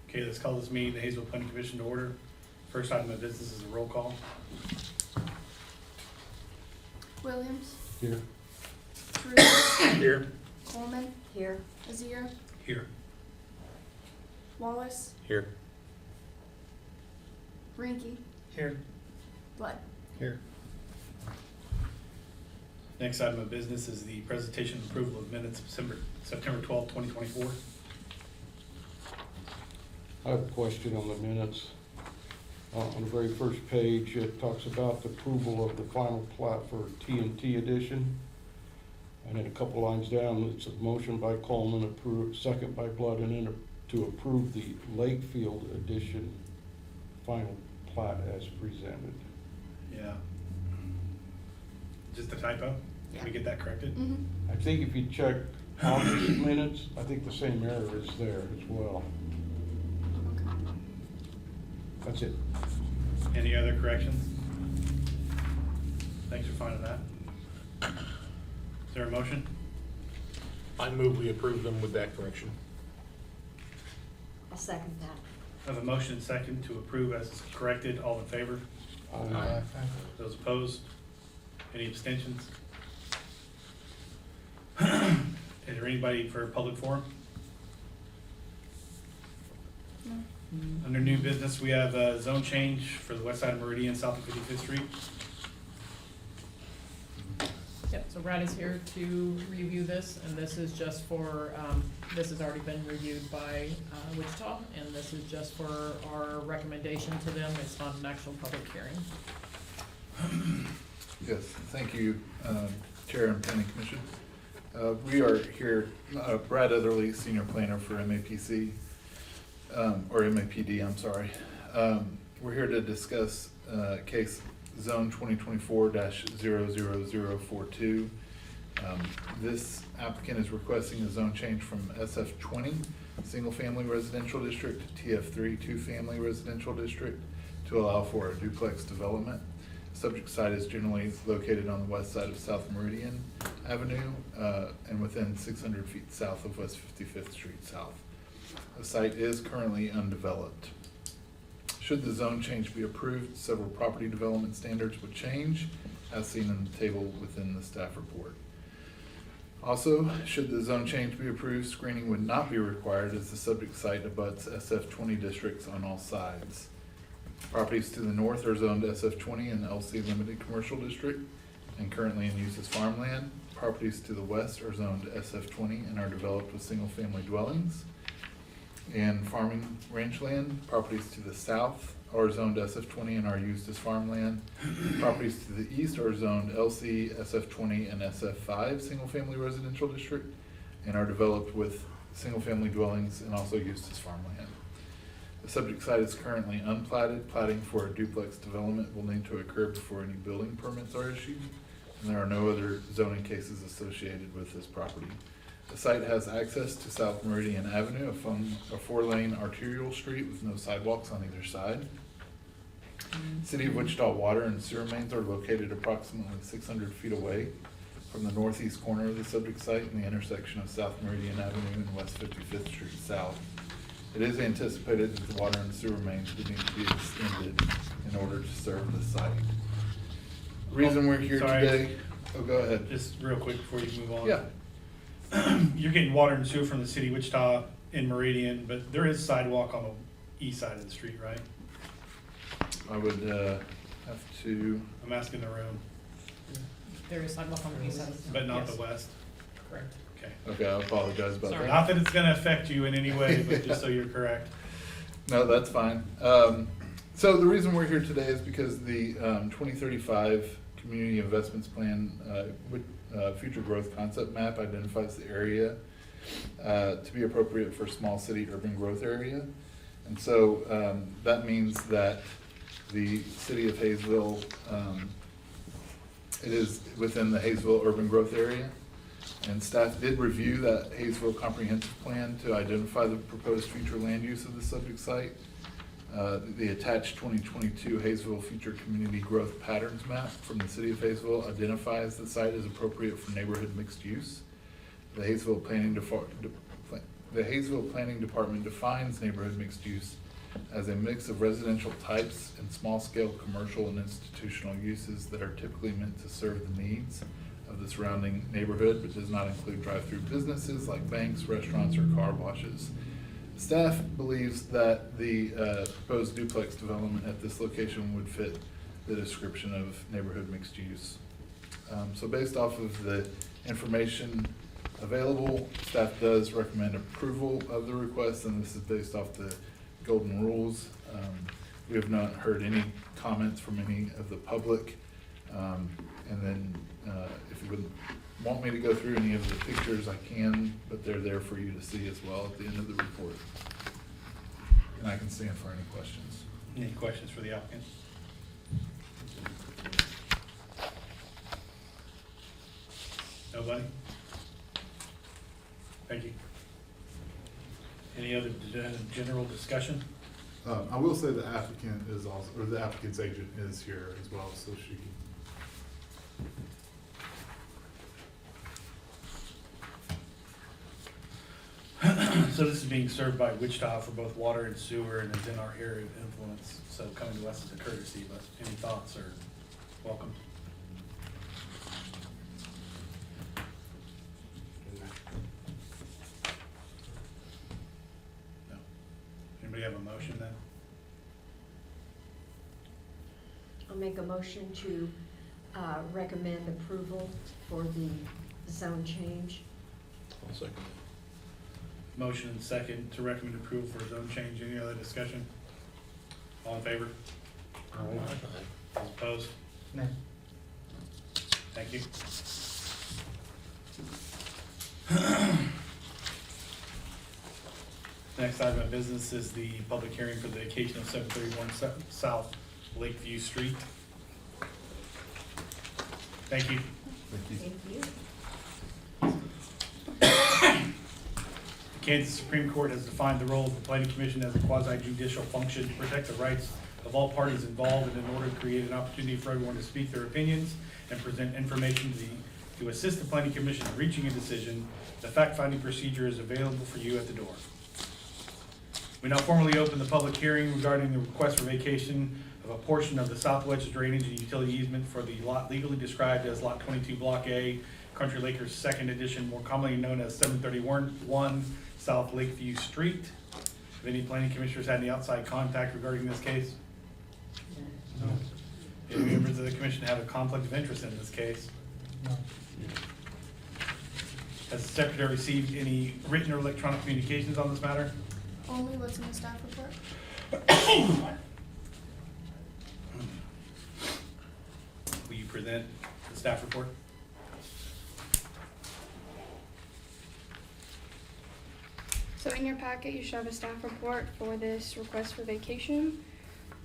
Okay, let's call this meeting, the Haysville Planning Commission to order. First item of business is a roll call. Williams, Here. Drew, Here. Coleman, Here. Azier, Here. Wallace, Here. Rinky, Here. Blood. Here. Next item of business is the presentation and approval of minutes of September 12th, 2024. I have a question on the minutes. On the very first page, it talks about the approval of the final plat for T&T Edition. And then a couple lines down, it's a motion by Coleman, second by Blood, and then to approve the Lakefield Edition final plat as presented. Yeah. Just a typo? Can we get that corrected? Mm-hmm. I think if you check August minutes, I think the same error is there as well. Okay. That's it. Any other corrections? Thanks for finding that. Is there a motion? I move we approve them with that correction. I'll second that. I have a motion and second to approve as corrected. All in favor? Aye. Those opposed? Any abstentions? Is there anybody for public forum? No. Under new business, we have a zone change for the west side of Meridian, south of 55th Street. Yep, so Brad is here to review this, and this is just for, this has already been reviewed by Wichita, and this is just for our recommendation to them. It's not an actual public hearing. Yes, thank you, Chair and Planning Commission. We are here, Brad Otherly, Senior Planner for MAPC, or MAPD, I'm sorry. We're here to discuss case Zone 2024-00042. This applicant is requesting a zone change from SF20, Single Family Residential District, to TF3, Two Family Residential District, to allow for a duplex development. Subject site is generally located on the west side of South Meridian Avenue and within 600 feet south of West 55th Street South. The site is currently undeveloped. Should the zone change be approved, several property development standards would change, as seen in the table within the staff report. Also, should the zone change be approved, screening would not be required as the subject site abuts SF20 districts on all sides. Properties to the north are zoned SF20 and LC Limited Commercial District and currently in use as farmland. Properties to the west are zoned SF20 and are developed with single-family dwellings and farming ranch land. Properties to the south are zoned SF20 and are used as farmland. Properties to the east are zoned LC, SF20, and SF5 single-family residential district and are developed with single-family dwellings and also used as farmland. The subject site is currently unplatted. Platting for a duplex development will need to occur before any building permits are issued, and there are no other zoning cases associated with this property. The site has access to South Meridian Avenue, a 4-lane arterial street with no sidewalks on either side. City of Wichita water and sewer mains are located approximately 600 feet away from the northeast corner of the subject site in the intersection of South Meridian Avenue and West 55th Street South. It is anticipated that the water and sewer mains would need to be extended in order to serve the site. Reason we're here Sorry. today, oh, go ahead. Just real quick before you move on. Yeah. You're getting water and sewer from the city of Wichita in Meridian, but there is sidewalk on the east side of the street, right? I would have to, I'm asking the room, There is sidewalk on the east side. but not Yes, the west. correct. Okay. okay, I apologize about Sorry. that. Not that it's gonna affect you in any way, but just so you're correct. No, that's fine. So the reason we're here today is because the 2035 Community Investments Plan Future Growth Concept Map identifies the area to be appropriate for small city urban growth area. And so that means that the city of Haysville, it is within the Haysville urban growth area. And staff did review that Haysville comprehensive plan to identify the proposed future land use of the subject site. The attached 2022 Haysville Future Community Growth Patterns Map from the City of Haysville identifies the site as appropriate for neighborhood mixed use. The Haysville The Haysville Planning Department defines neighborhood mixed use as a mix of residential types and small-scale commercial and institutional uses that are typically meant to serve the needs of the surrounding neighborhood, but does not include drive-through businesses like banks, restaurants, or car washes. Staff believes that the proposed duplex development at this location would fit the description of neighborhood mixed use. So based off of the information available, staff does recommend approval of the request, and this is based off the golden rules. We have not heard any comments from any of the public. And then if you would want me to go through any of the pictures, I can, but they're there for you to see as well at the end of the report. And I can stand for any questions. Any questions for the applicant? Nobody? Thank you. Any other general discussion? I will say the applicant is also, or the applicant's agent is here as well, so she can. So this is being served by Wichita for both water and sewer and is in our area of influence. So coming to us is a courtesy, but any thoughts are welcome. No. Anybody have a motion then? I'll make a motion to recommend approval for the zone change. I'll second. Motion and second to recommend approval for zone change. Any other discussion? All in favor? All opposed? No. Thank you. Next item of business is the public hearing for the vacation of 731 South Lakeview Street. Thank you. Thank you. The Kansas Supreme Court has defined the role of the planning commission as a quasi-judicial function to protect the rights of all parties involved and in order to create an opportunity for everyone to speak their opinions and present information to assist the planning commission in reaching a decision. The fact-finding procedure is available for you at the door. We now formally open the public hearing regarding the request for vacation of a portion of the southwest drainage and utility easement for the lot legally described as Lot 22, Block A, Country Lakers Second Edition, more commonly known as 731 South Lakeview Street. Have any planning commissioners had any outside contact regarding this case? No. Any members of the commission have a conflict of interest in this case? No. Has the secretary received any written or electronic communications on this matter? Only what's in the staff report? Will you present the staff report? So in your packet, you should have a staff report for this request for vacation.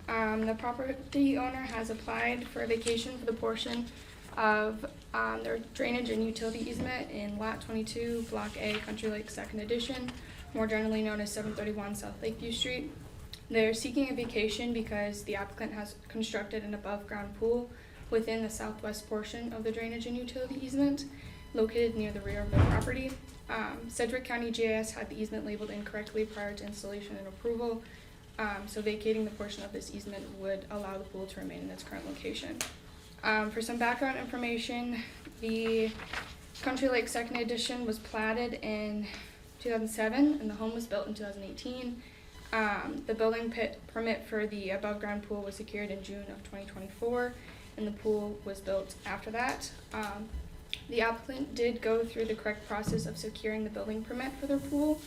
The property owner has applied for a vacation for the portion of their drainage and utility easement in Lot 22, Block A, Country Lake Second Edition, more generally known as 731 South Lakeview Street. They're seeking a vacation because the applicant has constructed an above-ground pool within the southwest portion of the drainage and utility easement, located near the rear of the property. Sedgwick County GIS had the easement labeled incorrectly prior to installation and approval, so vacating the portion of this easement would allow the pool to remain in its current location. For some background information, the Country Lake Second Edition was platted in 2007 and the home was built in 2018. The building permit for the above ground pool was secured in June of 2024 and the pool was built after that. The applicant did go through the correct process of securing the building permit for their pool,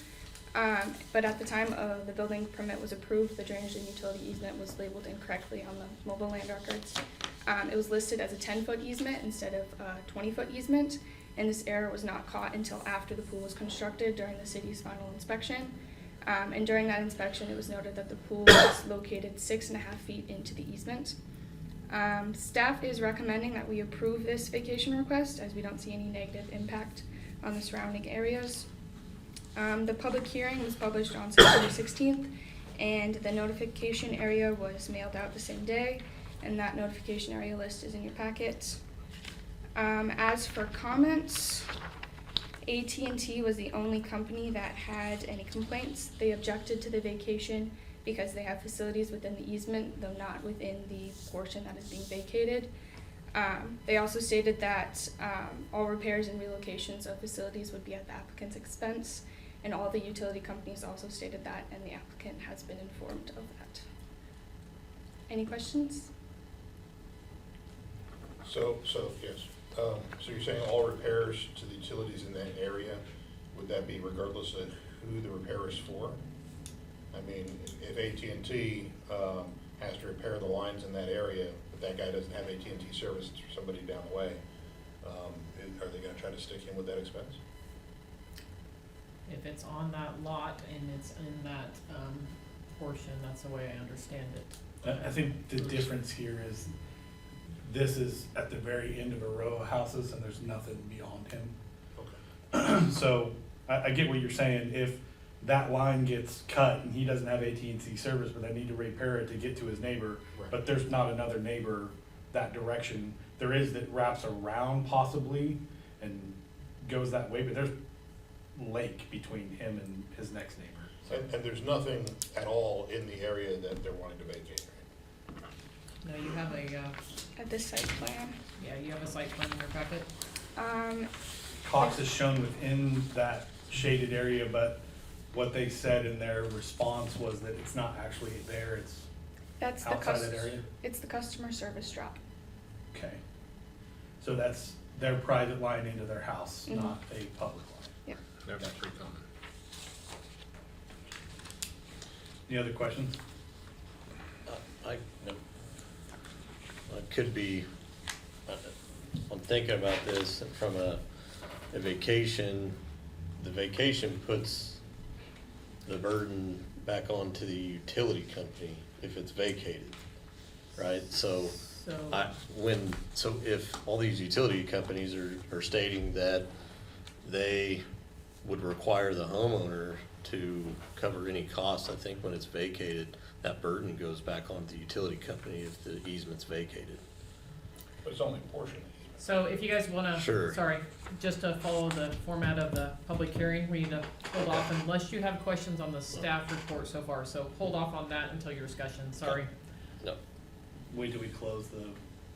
but at the time of the building permit was approved, the drainage and utility easement was labeled incorrectly on the mobile land records. It was listed as a 10-foot easement instead of a 20-foot easement, and this error was not caught until after the pool was constructed during the city's final inspection. And during that inspection, it was noted that the pool was located 6.5 feet into the easement. Staff is recommending that we approve this vacation request as we don't see any negative impact on the surrounding areas. The public hearing was published on September 16th and the notification area was mailed out the same day, and that notification area list is in your packet. As for comments, AT&T was the only company that had any complaints. They objected to the vacation because they have facilities within the easement, though not within the portion that is being vacated. They also stated that all repairs and relocations of facilities would be at the applicant's expense, and all the utility companies also stated that, and the applicant has been informed of that. Any questions? So, yes, so you're saying all repairs to the utilities in that area, would that be regardless of who the repair is for? I mean, if AT&T, has to repair the lines in that area, but that guy doesn't have AT&T service, it's for somebody down the way, are they gonna try to stick him with that expense? If it's on that lot and it's in that, portion, that's the way I understand it. I think the difference here is this is at the very end of a row of houses and there's nothing beyond him. Okay. So I get what you're saying. If that line gets cut and he doesn't have AT&T service, but they need to repair it to get to his neighbor, Right. but there's not another neighbor that direction. There is that wraps around possibly and goes that way, but there's lake between him and his next neighbor. So And there's nothing at all in the area that they're wanting to vacate, right? Now, you have a, At this site plan. yeah, you have a site plan in your packet? Cox is shown within that shaded area, but what they said in their response was that it's not actually there, it's That's the outside that area? It's the customer service drop. Okay. So that's their private line into their house, Mhm. not a public line. That's pretty common. Any other questions? It could be, I'm thinking about this from a vacation, the vacation puts the burden back onto the utility company if it's vacated, right? So, So, if all these utility companies are stating that they would require the homeowner to cover any costs, I think when it's vacated, that burden goes back onto the utility company if the easement's vacated. But it's only a portion of the easement. so if you guys wanna, Sure. sorry, just to follow the format of the public hearing, we need to hold off unless you have questions on the staff report so far, so hold off on that until your discussion, sorry. No, Wait till we close the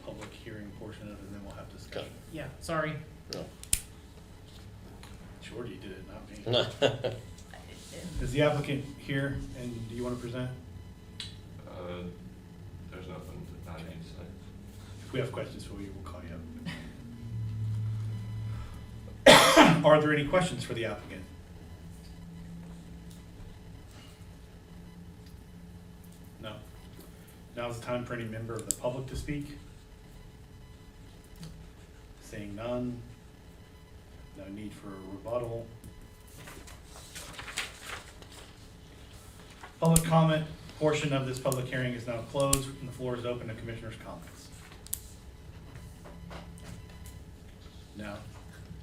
public hearing portion of it, and then we'll have discussion. Yeah, sorry. no. Jordy did it, not me. Is the applicant here, and do you want to present? There's nothing that I need to say. If we have questions for you, we'll call you up. Are there any questions for the applicant? No. Now's the time for any member of the public to speak. Seeing none. No need for a rebuttal. Public comment portion of this public hearing is now closed, and the floor is open to commissioners' comments. No?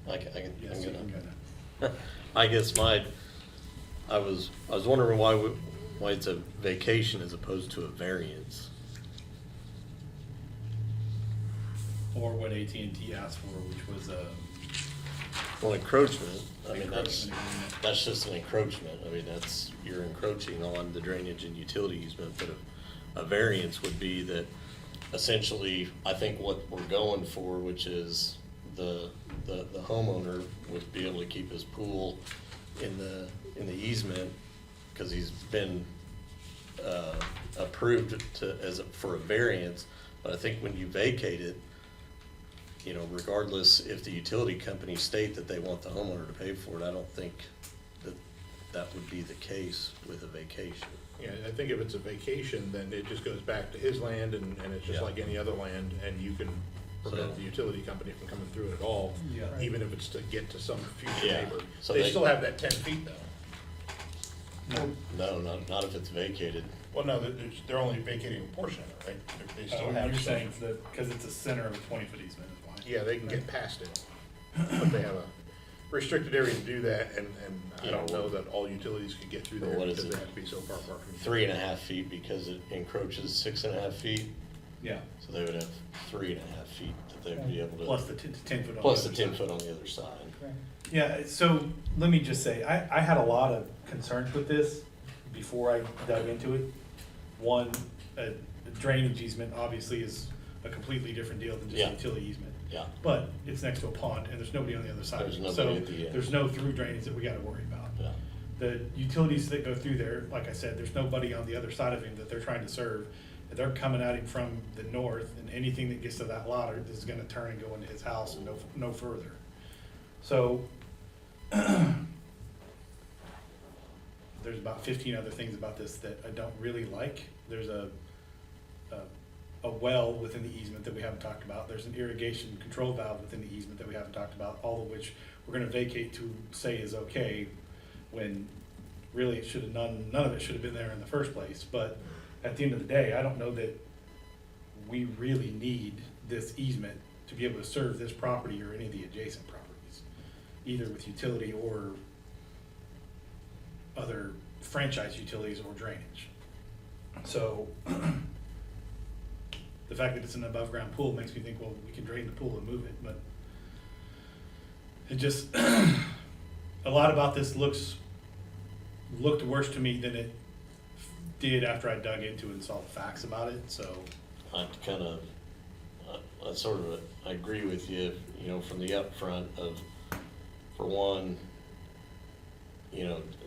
I'm Yes, you gonna. can go now. I guess I was wondering why it's a vacation as opposed to a variance. Or what AT&T asked for, which was a Well, encroachment, I mean, encroachment agreement. that's just an encroachment. I mean, you're encroaching on the drainage and utility easement, but a variance would be that essentially, I think what we're going for, which is the homeowner would be able to keep his pool in the easement, because he's been, approved for a variance, but I think when you vacate it, you know, regardless if the utility companies state that they want the homeowner to pay for it, I don't think that would be the case with a vacation. Yeah, I think if it's a vacation, then it just goes back to his land and it's just Yeah. like any other land, and you can prevent So- the utility company from coming through it at all, Yeah. even if it's to get to some future Yeah. neighbor. So They they- still have that 10 feet though. No, not if it's vacated. Well, no, they're only vacating a portion of it, right? They still have. You're saying that, because it's a center of a 20-foot easement is why? Yeah, they can get past it, but they have a restricted area to do that, and I don't know that all utilities could get through Well, there what is because they it? have to be so far apart from each other. 3.5 feet because it encroaches 6.5 feet. Yeah, So they would have 3.5 feet that they would be able to. plus the 10 foot on Plus the the other 10 side. foot on the other side. Yeah, so let me just say, I had a lot of concerns with this before I dug into it. One, a drainage easement obviously is a completely different deal than just Yeah. a utility easement. Yeah. But it's next to a pond and there's nobody on the other side. There's nobody So at the end. there's no through drainage that we gotta worry about. Yeah. The utilities that go through there, like I said, there's nobody on the other side of him that they're trying to serve. They're coming at him from the north, and anything that gets to that lot is gonna turn and go into his house and no further. So, there's about 15 other things about this that I don't really like. There's a well within the easement that we haven't talked about. There's an irrigation control valve within the easement that we haven't talked about, all of which we're gonna vacate to say is okay, when really it should have, none of it should have been there in the first place. But at the end of the day, I don't know that we really need this easement to be able to serve this property or any of the adjacent properties, either with utility or other franchise utilities or drainage. So the fact that it's an above ground pool makes me think, well, we can drain the pool and move it, but it just, a lot about this looked worse to me than it did after I dug into it and saw the facts about it, so. I kind of, I agree with you, from the upfront of, for one,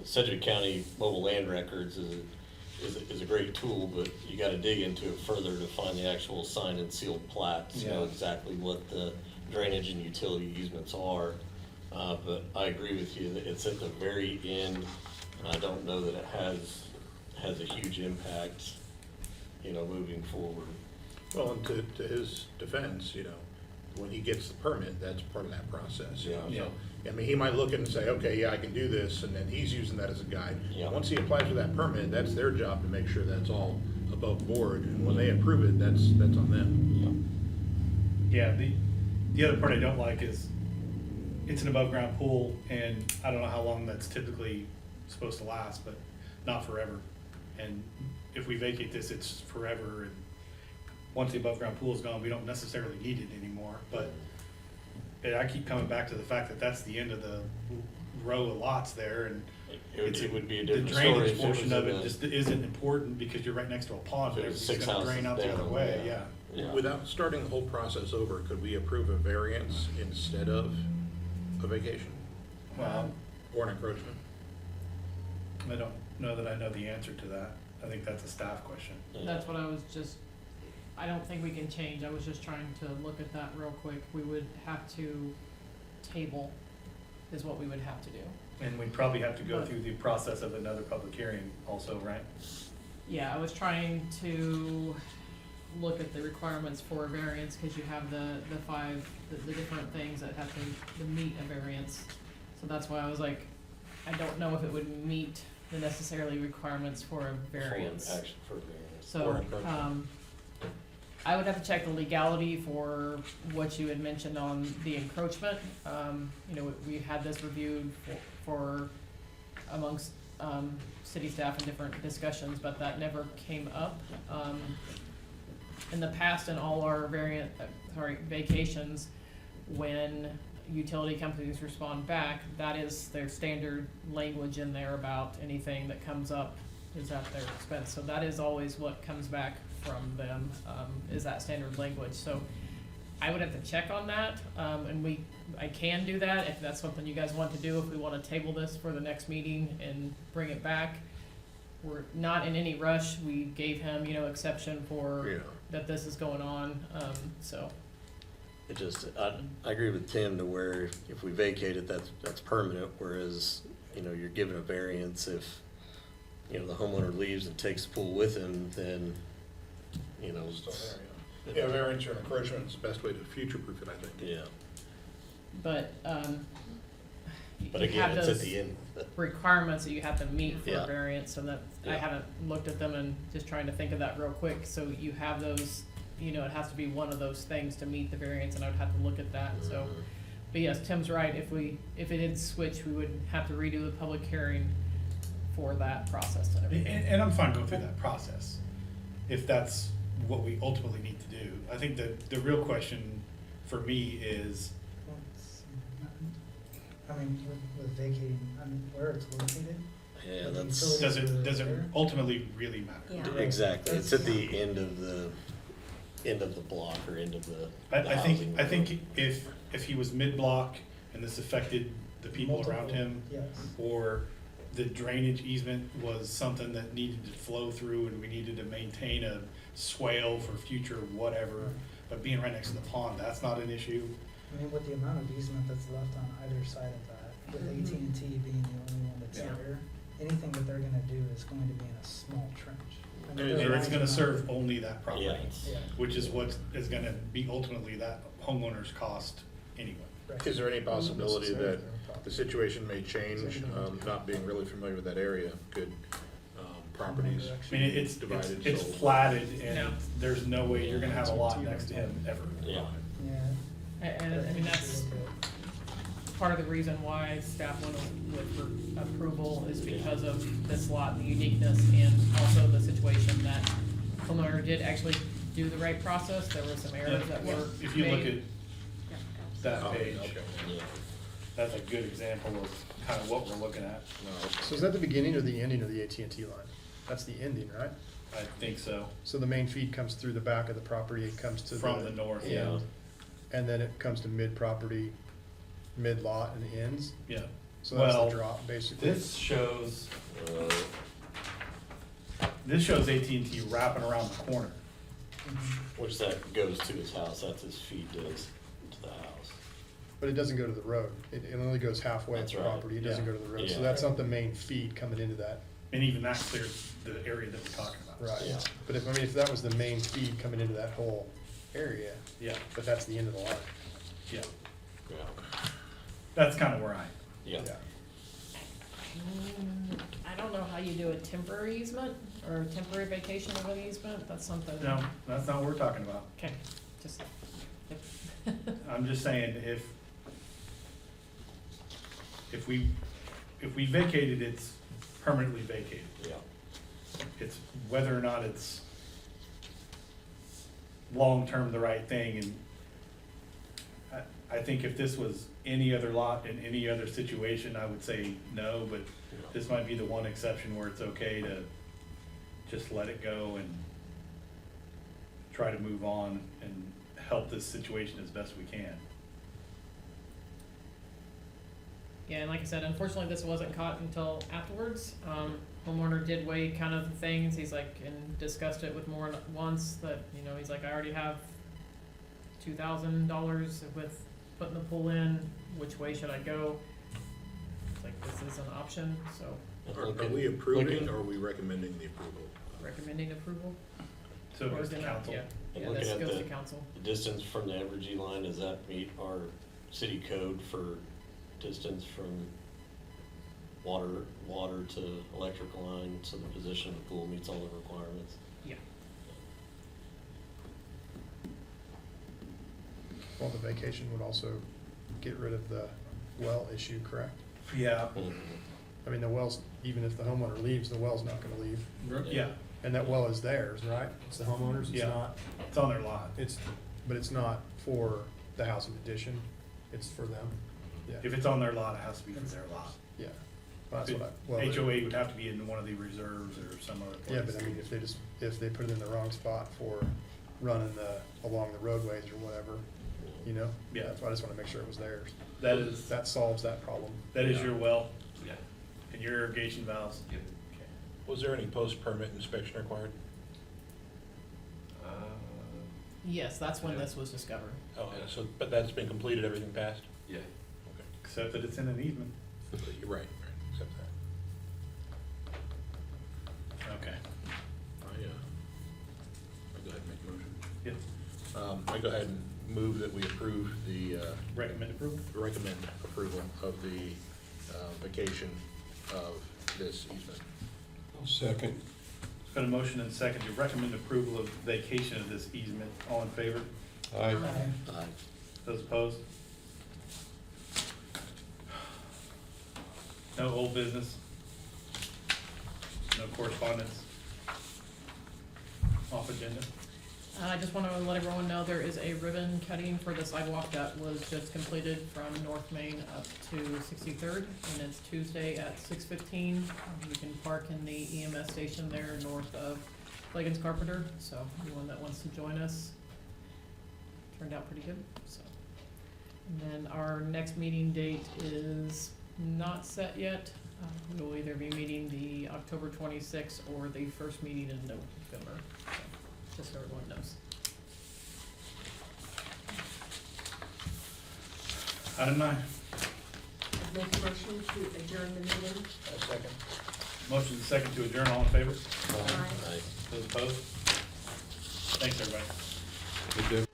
Sedgwick County Mobile Land Records is a great tool, but you gotta dig into it further to find the actual signed and sealed plats, Yeah. exactly what the drainage and utility easements are. But I agree with you that it's at the very end, and I don't know that it has a huge impact, moving forward. Well, and to his defense, when he gets the permit, that's part of that process, Yeah. So, I mean, he might look and say, okay, yeah, I can do this, and then he's using that as a guide. Yeah. Once he applies for that permit, that's their job to make sure that's all above board, and when they approve it, that's on them. Yeah, the other part I don't like is it's an above ground pool, and I don't know how long that's typically supposed to last, but not forever. And if we vacate this, it's forever, and once the above ground pool is gone, we don't necessarily need it anymore. But I keep coming back to the fact that that's the end of the row of lots there, and It would be a the different story drainage if it portion was of in it a- just isn't important because you're right next to a pond, If but it was everything's 6 gonna drain houses out the other down, way, yeah. Yeah. Without starting the whole process over, could we approve a variance instead of a vacation Well, or an encroachment? I don't know that I know the answer to that. I think that's a staff question. That's what I don't think we can change. I was just trying to look at that real quick. We would have to table is what we would have to do. And we'd probably have to go through the process of another public hearing also, right? Yeah, I was trying to look at the requirements for a variance, cause you have the different things that have to meet a variance. So that's why I was like, I don't know if it would meet the necessarily requirements for a variance. For variance. So, Or encroachment. I would have to check the legality for what you had mentioned on the encroachment. We had this reviewed for amongst, city staff in different discussions, but that never came up. In the past, in all our vacations, when utility companies respond back, that is their standard language in there about anything that comes up is at their expense. So that is always what comes back from them, is that standard language. So I would have to check on that, and I can do that if that's something you guys want to do, if we wanna table this for the next meeting and bring it back. We're not in any rush. We gave him, exception for Yeah. that this is going on, so. It just, I agree with Tim to where if we vacate it, that's permanent, whereas, you're given a variance if, the homeowner leaves and takes the pool with him, then, Still there, yeah. Yeah, variance or encroachment is the best way to future-proof it, I think. yeah. But, But you again, have it's at those the end. requirements that you have to meet for Yeah. a variance, and that, I Yeah. haven't looked at them and just trying to think of that real quick, so you have those, it has to be one of those things to meet the variance, and I would have to look at that, so. Mhm. But yes, Tim's right, if it did switch, we would have to redo the public hearing for that process and And, everything. and I'm fine going through that process, if that's what we ultimately need to do. I think that the real question for me is, I mean, with vacating, I mean, where it's located. Yeah, the that's, utilities does it are there. ultimately really matter? Yeah. exactly, it's at the end of the block or end of the I housing think if he was mid-block and this affected the people around Multiple, him, yes. or the drainage easement was something that needed to flow through and we needed to maintain a swale for future whatever, but being right next to the pond, that's not an issue. I mean, with the amount of easement that's left on either side of that, with Mhm. AT&T being the only one that's Yeah. there, anything that they're gonna do is going to be in a small trench. I mean, And they're And it's lining gonna up- serve only that property, Yeah, it's- Yeah, which is what is gonna be ultimately that homeowner's cost anyway. right. Is there any possibility Necessarily that their property. the situation may change, not being really familiar with that area? Could properties I mean, it's divided, it's sold? platted and Yeah. there's no way you're gonna have a lot next to him ever. Yeah. Yeah. And I mean, that's part of the reason why staff went with for approval is because of this lot, the uniqueness, and also the situation that homeowner did actually do the right process. There were some errors that were If you look at made. Yeah, that Oh, page, okay. yeah. that's a good example of kind of what we're looking at. No. So is that the beginning or the ending of the AT&T line? That's the ending, right? I think so, So the main feed comes through the back of the property, it comes to from the north, yeah, Yeah. and then it comes to mid-property, mid-lot and ends? yeah. So that's Well, the drop, basically? This shows, Uh, AT&T wrapping around the corner. Which that goes to his house, that's his feed does to the house. But it doesn't go to the road. It only goes halfway of That's the right. property. It doesn't Yeah. go to the road. Yeah. So that's not the main feed coming into that. And even that clears the area that we're talking about. Right. Yeah. But if that was the main feed coming into that whole area, Yeah, but that's the end of the line. yeah. Yeah, That's kind of where I am. yeah. I don't know how you do a temporary easement or temporary vacation of an easement. That's something. No, that's not what we're talking about. Okay, just. I'm just saying, if we vacate it, it's permanently vacated. Yeah. It's whether or not it's long-term the right thing, and I think if this was any other lot in any other situation, I would say no, but this might be the one exception where it's okay to just let it go and try to move on and help this situation as best we can. Yeah, and like I said, unfortunately, this wasn't caught until afterwards. Homeowner did weigh kind of the things, he's like, and discussed it with more than once, that, you know, he's like, I already have $2,000 with putting the pool in, which way should I go? It's like, this is an option, so Are we approving or are we recommending the approval? recommending approval. So it Or goes to is it not? council. Yeah, And yeah, looking this at goes the- to council. The distance from the Evergy line, does that meet our city code for distance from water to electrical line, so the position of the pool meets all the requirements? Yeah. Well, the vacation would also get rid of the well issue, correct? Yeah, I mean, the well's, even if the homeowner leaves, the well's not gonna leave. yeah, And that well is theirs, right? It's the homeowner's, it's Yeah. not, it's on their lot. but it's not for the housing addition, it's for them. Yeah, If it's on their lot, it has to be for their lot. yeah. Well, that's what well, HOA would have to be in one of the reserves or some other place. Yeah, but I mean, if they put it in the wrong spot for running along the roadways or whatever, you know? Yeah. That's why I just wanna make sure it was theirs. That solves that problem. is your well Yeah. and your irrigation valves. Yep. Was there any post-permit inspection required? Uh, Yes, that's when this was discovered. Oh, so, but that's been completed, everything passed? yeah. Okay. Except that it's in an easement. You're right, except that. Okay. I go ahead and make a motion. Yes. I go ahead and move that we approve Recommend approval? recommend approval of the vacation of this easement. I'll second. It's been a motion and second to recommend approval of vacation of this easement. All in favor? Aye. Aye. Those opposed? No old business? No correspondence? Off agenda? I just want to let everyone know there is a ribbon cutting for the sidewalk that was just completed from North Main up to 63rd, and it's Tuesday at 6:15. You can park in the EMS station there north of Liggins Carpenter, so anyone that wants to join us. Turned out pretty good, so. And then our next meeting date is not set yet. We will either be meeting the October 26th or the first meeting in November, so just so everyone knows. Item 9. Make a motion to adjourn the meeting. Second. Motion is second to adjourn. All in favor? Aye. Those opposed? Thanks, everybody. Good day.